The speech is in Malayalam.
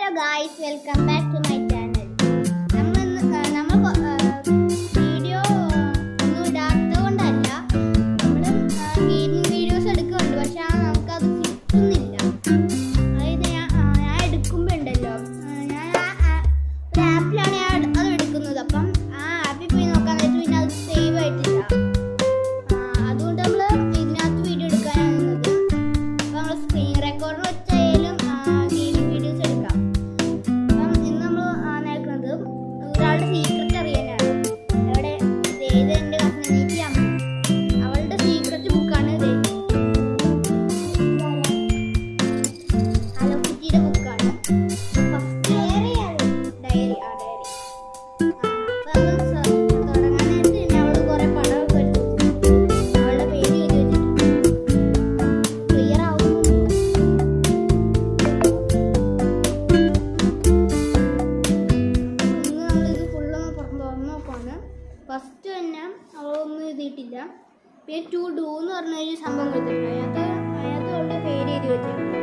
Hello guys, welcome back to my channel. നമ്മൾ വീഡിയോ ഒന്നും ഇടാത്തത് കൊണ്ടല്ല, നമ്മൾ ഗെയിമിംഗ് വീഡിയോസ് എടുക്കുന്നുണ്ട്. പക്ഷെ നമുക്കത് കിട്ടുന്നില്ല. അതായത് ഞാൻ എടുക്കുമ്പോൾ ഉണ്ടല്ലോ, ഞാൻ ഒരു ആപ്പിലാണ് അത് എടുക്കുന്നത്. അപ്പം ആ ആപ്പിൽ പോയി നോക്കാൻ വെച്ചാൽ പിന്നെ അത് സേവ് ആയിട്ടില്ല. അതുകൊണ്ട് നമ്മൾ ഇതിനകത്ത് വീഡിയോ എടുക്കാനാണ് നിന്നത്. അപ്പോൾ നമ്മൾ സ്ക്രീൻ റെക്കോർഡർ വെച്ചായാലും ഒരാളുടെ സീക്രറ്റ് അറിയാനാണ്. അവിടെ ഇത് എൻ്റെ കസിനീറ്റി അമ്മ, അവളുടെ സീക്രറ്റ് ബുക്കാണ് ഇത്. ഹലോ കിറ്റിയുടെ ബുക്കാണ്. First dairy. തുടങ്ങാനായിട്ട് തന്നെ അവള് കുറെ പടമൊക്കെ എടുത്തു, അവളുടെ പേര് എഴുതി വെച്ചിട്ടുണ്ട്. ക്ലിയർ ആവുന്നുണ്ടോ? ഫസ്റ്റ് തന്നെ അവളൊന്നും എഴുതിയിട്ടില്ല. പിന്നെ ടു ഡൂ എന്ന് പറഞ്ഞൊരു സംഭവം കൊടുത്തിട്ടുണ്ട്. അതിനകത്ത് അവളുടെ പേര് എഴുതി വെച്ചിട്ടുണ്ട്.